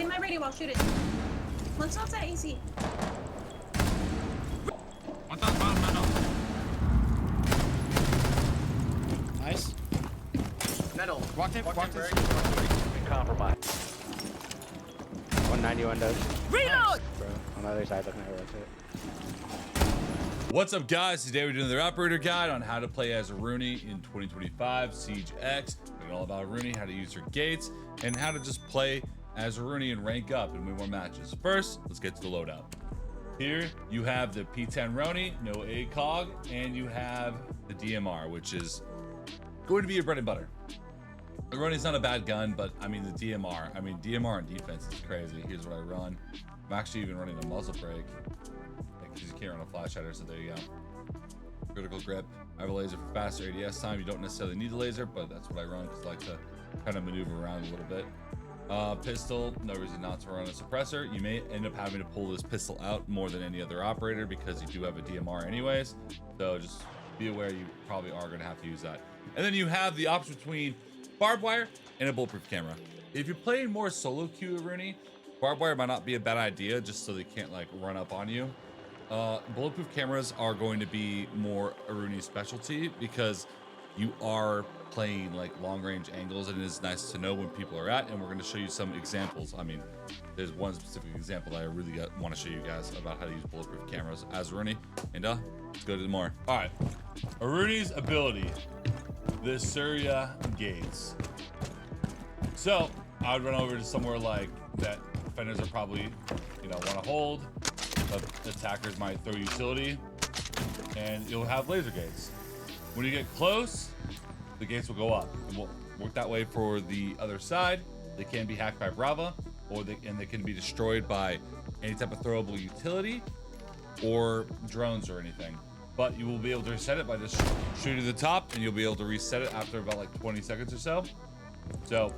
Pin my radio, I'll shoot it. One's outside AC. On top, bottom, metal. Nice. Metal. Walked in. Compromised. 190 windows. Reload! Bro, on the other side, looking at rotate. What's up, guys? Today we're doing another operator guide on how to play as Aruni in 2025 Siege X. Learning all about Aruni, how to use your gates, and how to just play as Aruni and rank up and win more matches. First, let's get to the loadout. Here you have the P10 Roni, no ACOG, and you have the DMR, which is going to be your bread and butter. The Roni's not a bad gun, but I mean the DMR. DMR on defense is crazy. Here's what I run. I'm actually even running a muzzle brake. Because you can't run a flash hider, so there you go. Critical grip. I have a laser for faster ADS time. You don't necessarily need a laser, but that's what I run because I like to kind of maneuver around a little bit. Pistol, no reason not to run a suppressor. You may end up having to pull this pistol out more than any other operator because you do have a DMR anyways. So just be aware you probably are going to have to use that. And then you have the option between barbed wire and a bulletproof camera. If you're playing more solo queue Aruni, barbed wire might not be a bad idea just so they can't like run up on you. Bulletproof cameras are going to be more Aruni specialty because you are playing like long range angles and it is nice to know when people are at, and we're going to show you some examples. I mean, there's one specific example that I really want to show you guys about how to use bulletproof cameras as Aruni, and let's go to the more. All right, Aruni's ability, the Surya Gates. So I would run over to somewhere like that defenders are probably, want to hold. Attackers might throw utility, and you'll have laser gates. When you get close, the gates will go up, and we'll work that way for the other side. They can be hacked by Brava, and they can be destroyed by any type of throwable utility or drones or anything. But you will be able to reset it by just shooting the top, and you'll be able to reset it after about like 20 seconds or so. So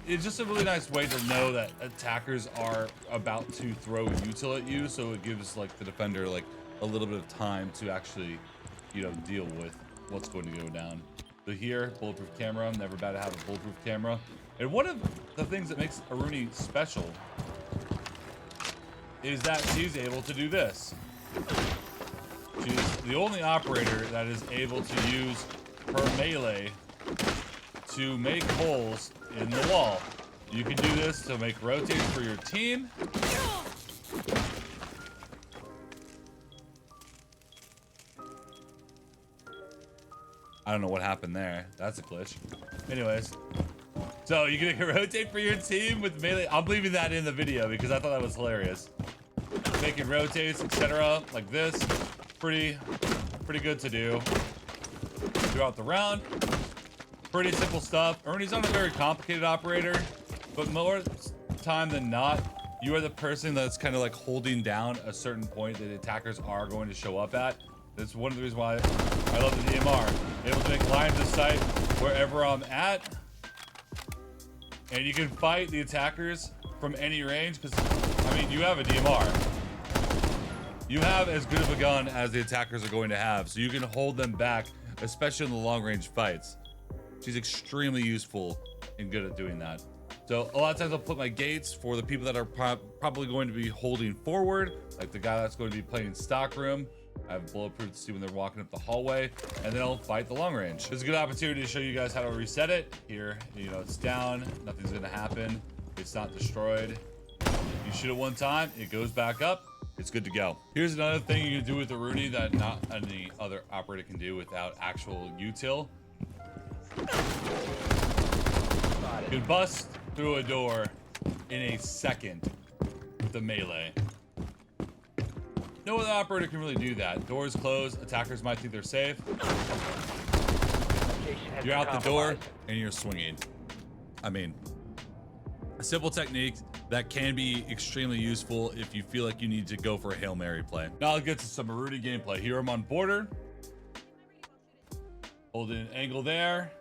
it's just a really nice way to know that attackers are about to throw util at you, so it gives like the defender like a little bit of time to actually, deal with what's going to go down. So here, bulletproof camera, never bad to have a bulletproof camera. And one of the things that makes Aruni special is that she's able to do this. She's the only operator that is able to use her melee to make holes in the wall. You can do this to make rotates for your team. I don't know what happened there. That's a glitch. Anyways, so you can rotate for your team with melee. I'm leaving that in the video because I thought that was hilarious. Making rotates, etc., like this. Pretty good to do throughout the round. Pretty simple stuff. Aruni's not a very complicated operator, but more time than not, you are the person that's kind of like holding down a certain point that the attackers are going to show up at. That's one of the reasons why I love the DMR. Able to make lines of sight wherever I'm at, and you can fight the attackers from any range because, you have a DMR. You have as good of a gun as the attackers are going to have, so you can hold them back, especially in the long range fights. She's extremely useful and good at doing that. So a lot of times I'll put my gates for the people that are probably going to be holding forward, like the guy that's going to be playing stock room. I have bulletproof to see when they're walking up the hallway, and then I'll fight the long range. It's a good opportunity to show you guys how to reset it. Here, it's down, nothing's gonna happen. It's not destroyed. You shoot it one time, it goes back up. It's good to go. Here's another thing you can do with the Aruni that not any other operator can do without actual util. You can bust through a door in a second with the melee. No other operator can really do that. Doors close, attackers might think they're safe. You're out the door and you're swinging. A simple technique that can be extremely useful if you feel like you need to go for a Hail Mary play. Now I'll get to some Aruni gameplay. Here I'm on border. Holding an angle there.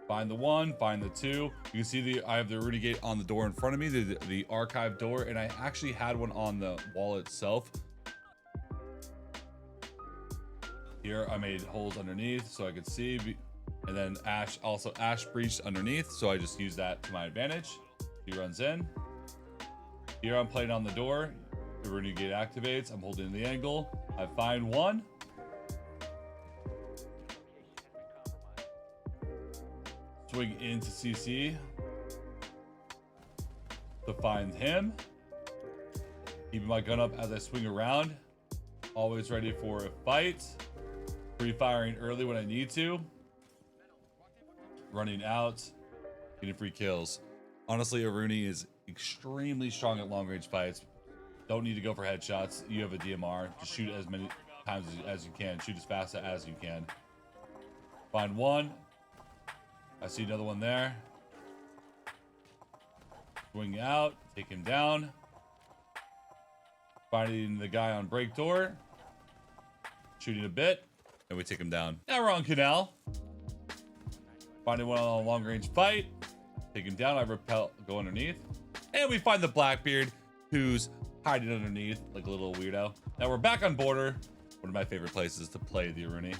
Find the one, find the two. You can see I have the Aruni gate on the door in front of me, the archive door, and I actually had one on the wall itself. Here I made holes underneath so I could see, and then ash breached underneath, so I just used that to my advantage. He runs in. Here I'm playing on the door. The Aruni gate activates. I'm holding the angle. I find one. Swing into CC to find him. Keeping my gun up as I swing around. Always ready for a fight. Pre-firing early when I need to. Running out. Getting free kills. Honestly, Aruni is extremely strong at long-range fights. Don't need to go for headshots. You have a DMR. Just shoot as many times as you can. Shoot as fast as you can. Find one. I see another one there. Swing out. Take him down. Finding the guy on break door. Shooting a bit. And we take him down. Now we're on canal. Finding one on a long range fight. Take him down. I repel, go underneath. And we find the Blackbeard who's hiding underneath like a little weirdo. Now we're back on border. One of my favorite places to play the Aruni.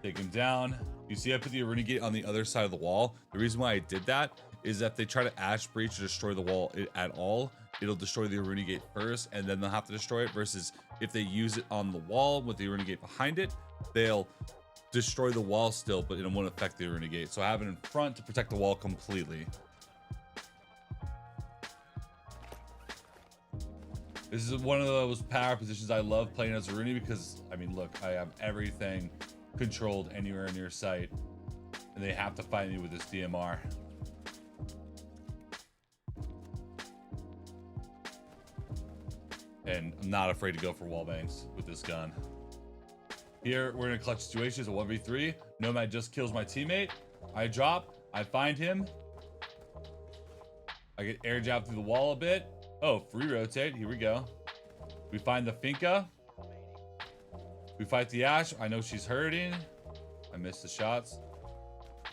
Take him down. You see I put the Aruni gate on the other side of the wall. The reason why I did that is that if they try to ash breach or destroy the wall at all, it'll destroy the Aruni gate first and then they'll have to destroy it, versus if they use it on the wall with the Aruni gate behind it, they'll destroy the wall still, but it won't affect the Aruni gate. So I have it in front to protect the wall completely. This is one of those power positions I love playing as Aruni because, I mean, look, I have everything controlled anywhere near sight, and they have to find me with this DMR. And I'm not afraid to go for wall bangs with this gun. Here, we're in a clutch situation. It's a 1v3. Nomad just kills my teammate. I drop. I find him. I get air jab through the wall a bit. Oh, free rotate. Here we go. We find the Finca. We fight the Ash. I know she's hurting. I missed the shots.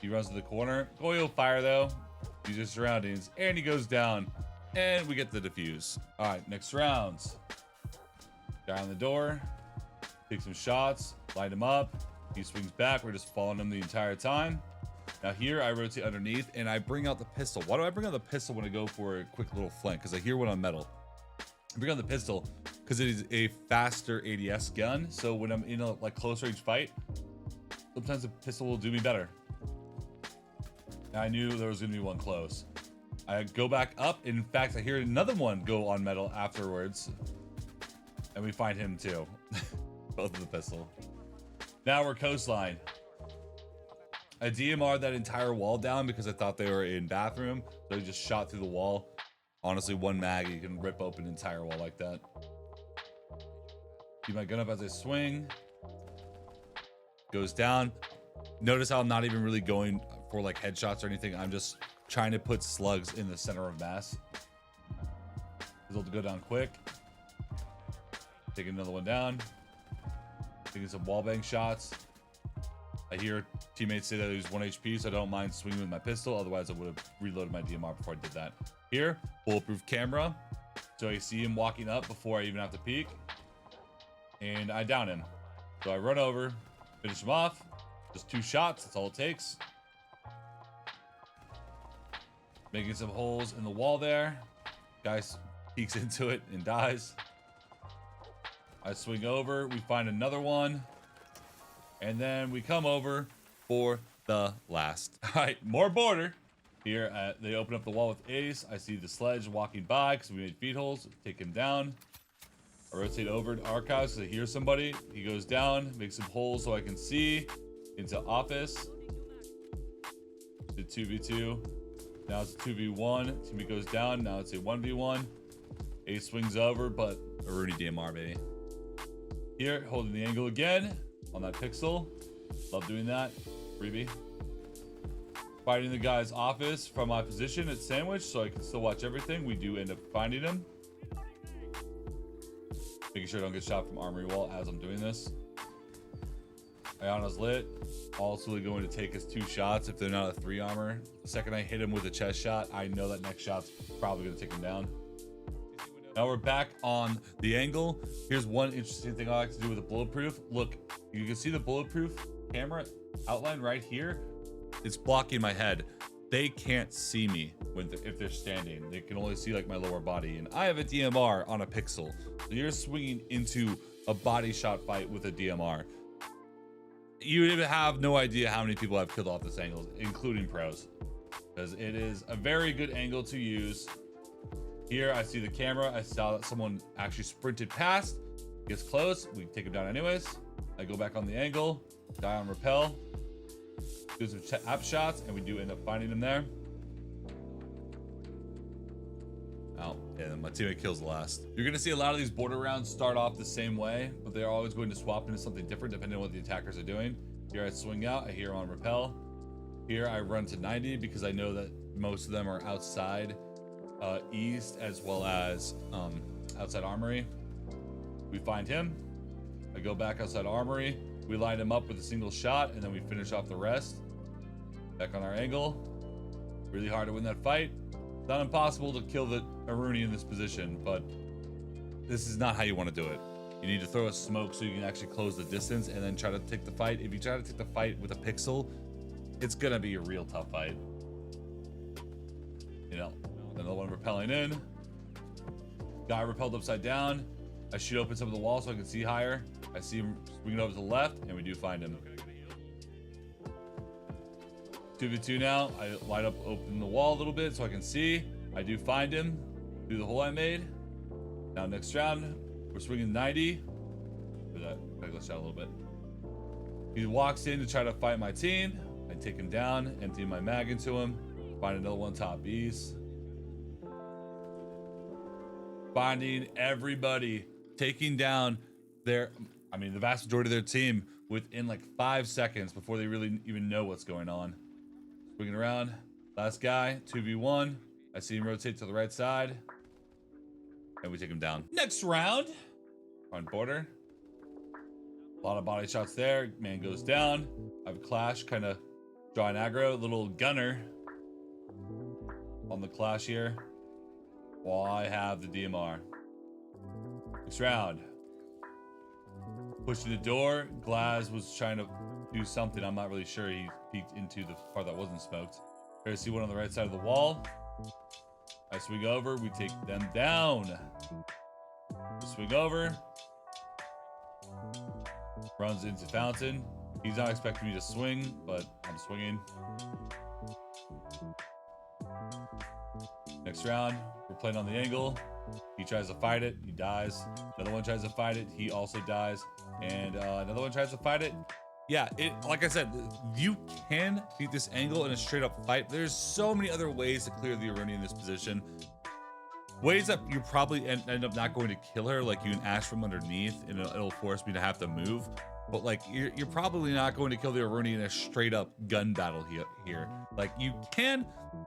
He runs to the corner. Goyle fire, though. Use your surroundings. And he goes down. And we get the defuse. All right, next rounds. Guy on the door. Take some shots. Light him up. He swings back. We're just following him the entire time. Now here, I rotate underneath, and I bring out the pistol. Why do I bring out the pistol when I go for a quick little flank? Because I hear one on metal. I bring out the pistol because it is a faster ADS gun. So when I'm in a close range fight, sometimes the pistol will do me better. Now, I knew there was going to be one close. I go back up. In fact, I hear another one go on metal afterwards. And we find him too. Both of the pistol. Now we're coastline. I DMR'd that entire wall down because I thought they were in bathroom. So I just shot through the wall. Honestly, one mag, you can rip open an entire wall like that. Keep my gun up as I swing. Goes down. Notice how I'm not even really going for headshots or anything. I'm just trying to put slugs in the center of mass. They'll go down quick. Taking another one down. Taking some wallbang shots. I hear teammates say that he was 1 HP, so I don't mind swinging with my pistol. Otherwise, I would have reloaded my DMR before I did that. Here, bulletproof camera. So I see him walking up before I even have to peek. And I down him. So I run over, finish him off. Just 2 shots, that's all it takes. Making some holes in the wall there. Guy peeks into it and dies. I swing over, we find another one. And then we come over for the last. All right, more border. Here, they open up the wall with Ace. I see the sledge walking by because we made feed holes. Take him down. I rotate over to Archives because I hear somebody. He goes down, makes some holes so I can see. Into office. Did 2v2. Now it's a 2v1. Teammate goes down. Now it's a 1v1. Ace swings over, but Aruni DMR, baby. Here, holding the angle again on that pixel. Love doing that. Freebie. Fighting the guy's office from my position at Sandwich so I can still watch everything. We do end up finding him. Making sure I don't get shot from armory wall as I'm doing this. Ayana's lit. Also going to take us 2 shots if they're not a 3 armor. The second I hit him with a chest shot, I know that next shot's probably going to take him down. Now we're back on the angle. Here's one interesting thing I like to do with the bulletproof. Look, you can see the bulletproof camera outline right here. It's blocking my head. they can't see me if they're standing. They can only see like my lower body, and I have a DMR on a pixel. So you're swinging into a body shot fight with a DMR. You have no idea how many people I've killed off this angle, including pros, because it is a very good angle to use. Here I see the camera. I saw that someone actually sprinted past, gets close, we take him down anyways. I go back on the angle, die on rappel, do some app shots, and we do end up finding him there. Oh, and my teammate kills last. You're gonna see a lot of these border rounds start off the same way, but they're always going to swap into something different depending on what the attackers are doing. Here I swing out, I hear on rappel. Here I run to 90 because I know that most of them are outside east as well as outside armory. We find him. I go back outside armory. We line him up with a single shot, and then we finish off the rest. Back on our angle. Really hard to win that fight. It's not impossible to kill the Aruni in this position, but this is not how you want to do it. You need to throw a smoke so you can actually close the distance and then try to take the fight. If you try to take the fight with a pixel, it's gonna be a real tough fight. You know, another one rappelling in. Guy rappelled upside down. I shoot open some of the wall so I can see higher. I see him swinging over to the left, and we do find him. 2v2 now. I light up, open the wall a little bit so I can see. I do find him through the hole I made. Now next round, we're swinging 90. Do that regular shot a little bit. He walks in to try to fight my team. I take him down, empty my mag into him. Find another one top east. Finding everybody, taking down the vast majority of their team within like 5 seconds before they really even know what's going on. Swinging around, last guy, 2v1. I see him rotate to the right side, and we take him down. Next round, on border. A lot of body shots there. Man goes down. I have a clash, kind of drawing aggro. Little gunner on the clash here, while I have the DMR. Next round. Pushing the door. Glaz was trying to do something. I'm not really sure. He peeked into the part that wasn't smoked. Here I see one on the right side of the wall. I swing over. We take them down. Swing over. Runs into fountain. He's not expecting me to swing, but I'm swinging. Next round, we're playing on the angle. He tries to fight it, he dies. Another one tries to fight it, he also dies. And another one tries to fight it. Yeah, like I said, you can beat this angle in a straight up fight. There's so many other ways to clear the Aruni in this position. Ways that you probably end up not going to kill her, like you can ash from underneath and it'll force me to have to move. But like you're probably not going to kill the Aruni in a straight up gun battle here. Like you can,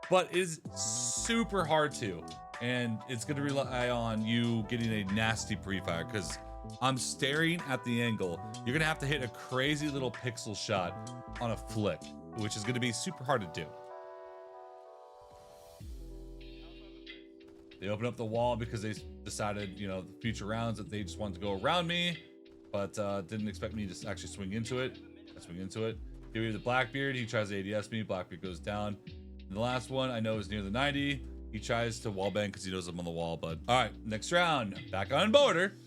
but it is super hard to. And it's going to rely on you getting a nasty pre-fire because I'm staring at the angle. You're going to have to hit a crazy little pixel shot on a flick, which is going to be super hard to do. They open up the wall because they decided, you know, the future rounds that they just wanted to go around me, but didn't expect me to actually swing into it. I swing into it. Here we have the Blackbeard. He tries to ADS me. Blackbeard goes down. And the last one I know is near the 90. He tries to wallbang because he knows I'm on the wall, but all right, next round. Back on border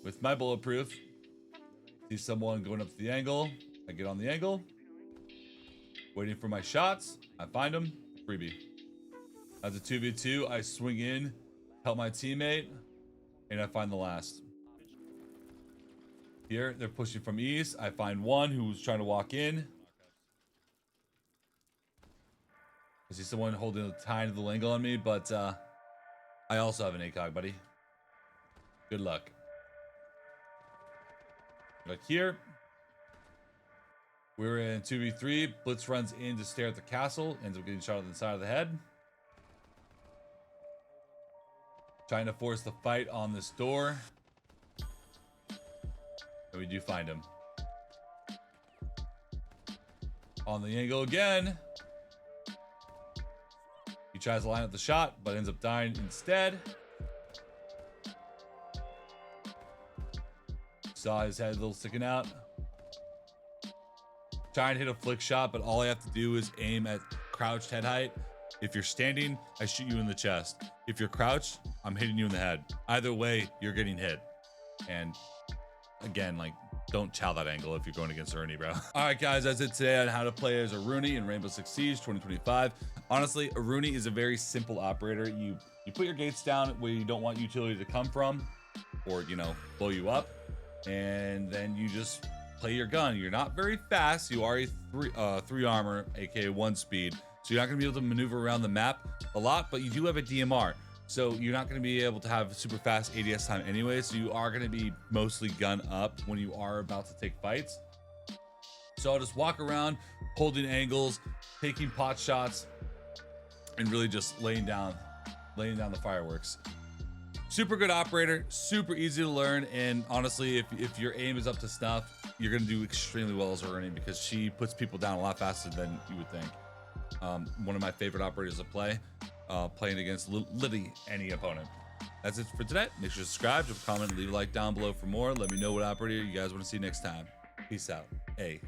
with my bulletproof. See someone going up to the angle. I get on the angle. Waiting for my shots. I find him. Freebie. As a 2v2, I swing in, help my teammate, and I find the last. Here, they're pushing from east. I find one who's trying to walk in. I see someone holding a tiny little angle on me, but I also have an ACOG, buddy. Good luck. Like here, we're in 2v3. Blitz runs in to stare at the castle, ends up getting shot on the side of the head. Trying to force the fight on this door. And we do find him. On the angle again. He tries to line up the shot, but ends up dying instead. Saw his head a little sticking out. try and hit a flick shot, but all I have to do is aim at crouched head height. If you're standing, I shoot you in the chest. If you're crouched, I'm hitting you in the head. Either way, you're getting hit. And again, like, don't chow that angle if you're going against Aruni, bro. All right, guys, that's it today on how to play as Aruni in Rainbow Six Siege 2025. Honestly, Aruni is a very simple operator. You put your gates down where you don't want utility to come from, or, you know, blow you up, and then you just play your gun. You're not very fast. You are a three armor, aka 1 speed, so you're not gonna be able to maneuver around the map a lot, but you do have a DMR. So you're not going to be able to have super fast ADS time anyway. So you are going to be mostly gun up when you are about to take fights. So I'll just walk around holding angles, taking pot shots, and really just laying down the fireworks. Super good operator, super easy to learn. And honestly, if your aim is up to snuff, you're going to do extremely well as Aruni because she puts people down a lot faster than you would think. One of my favorite operators to play. Playing against literally any opponent. That's it for today. Make sure to subscribe, drop a comment, leave a like down below for more. Let me know what operator you guys want to see next time. Peace out. Hey.